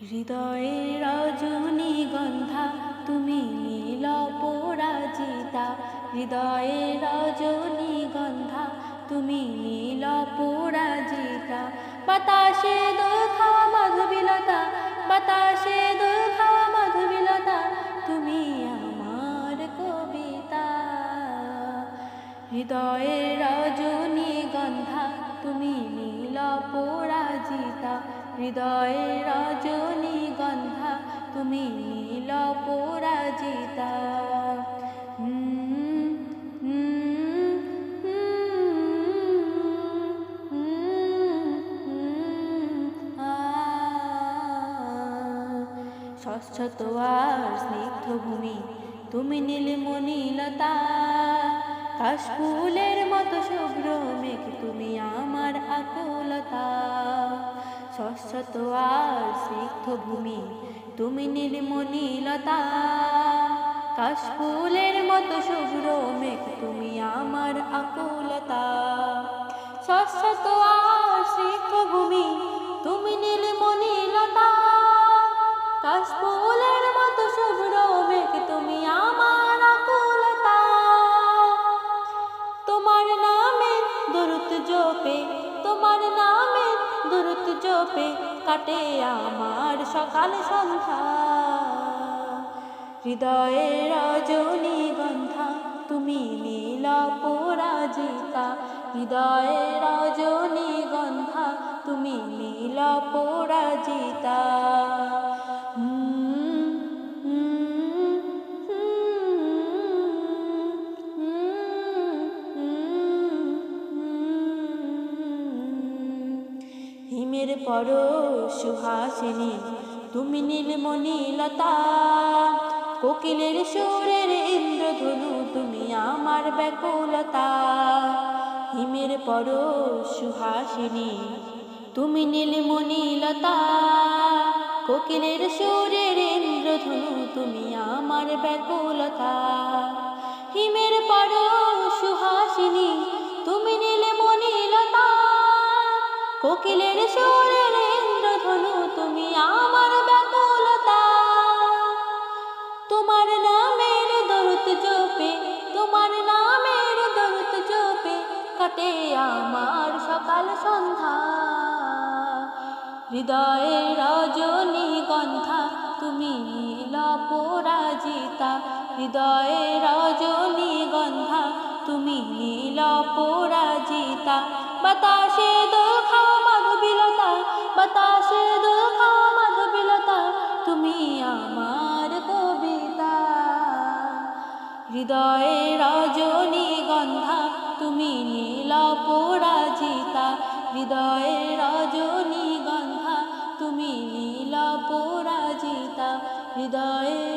হৃদয়ের রজনীগন্ধা তুমি নীল পরাজিতা, হৃদয়ের রজনীগন্ধা তুমি নীল পরাজিতা। বাতাসে দোল খাওয়া মাধবীলতা, বাতাসে দোল খাওয়া মাধবীলতা, তুমি আমার কবিতা। হৃদয়ের রজনীগন্ধা তুমি নীল পরাজিতা, হৃদয়ের রজনীগন্ধা তুমি নীল পরাজিতা। স্বচ্ছত আর স্নিগ্ধ ভূমি তুমি নীলমণিলতা, কাশফুলের মতো শুভ্র মেঘ তুমি আমার আকুলতা। স্বচ্ছত আর স্নিগ্ধ ভূমি তুমি নীলমণিলতা, কাশফুলের মতো শুভ্র মেঘ তুমি আমার আকুলতা। স্বচ্ছত আর স্নিগ্ধ ভূমি তুমি নীলমণিলতা, কাশফুলের মতো শুভ্র মেঘ তুমি আমার আকুলতা। তোমার নামে দরুদ জপে, তোমার নামে দরুদ জপে কাটে আমার সকাল সন্ধ্যা। হৃদয়ের রজনীগন্ধা তুমি নীল পরাজিতা, হৃদয়ের রজনীগন্ধা তুমি নীল পরাজিতা। হিমের পরশ সুহাসিনী তুমি নীলমণিলতা, কোকিলের সুরের ইন্দ্রধনু তুমি আমার ব্যাকুলতা। হিমের পরশ সুহাসিনী তুমি নীলমণিলতা, কোকিলের সুরের ইন্দ্রধনু তুমি আমার ব্যাকুলতা। হিমের পরশ সুহাসিনী তুমি নীলমণিলতা, কোকিলের সুরের ইন্দ্রধনু তুমি আমার ব্যাকুলতা। তোমার নামের দরুদ জপে, তোমার নামের দরুদ জপে কাটে আমার সকাল সন্ধ্যা। হৃদয়ের রজনীগন্ধা তুমি নীল পরাজিতা, হৃদয়ের রজনীগন্ধা তুমি নীল পরাজিতা। বাতাসে দোল খাওয়া মাধবীলতা, বাতাসে দোল খাওয়া মাধবীলতা, তুমি আমার কবিতা। হৃদয়ের রজনীগন্ধা তুমি নীল পরাজিতা, হৃদয়ের রজনীগন্ধা তুমি নীল পরাজিতা, হৃদয়ের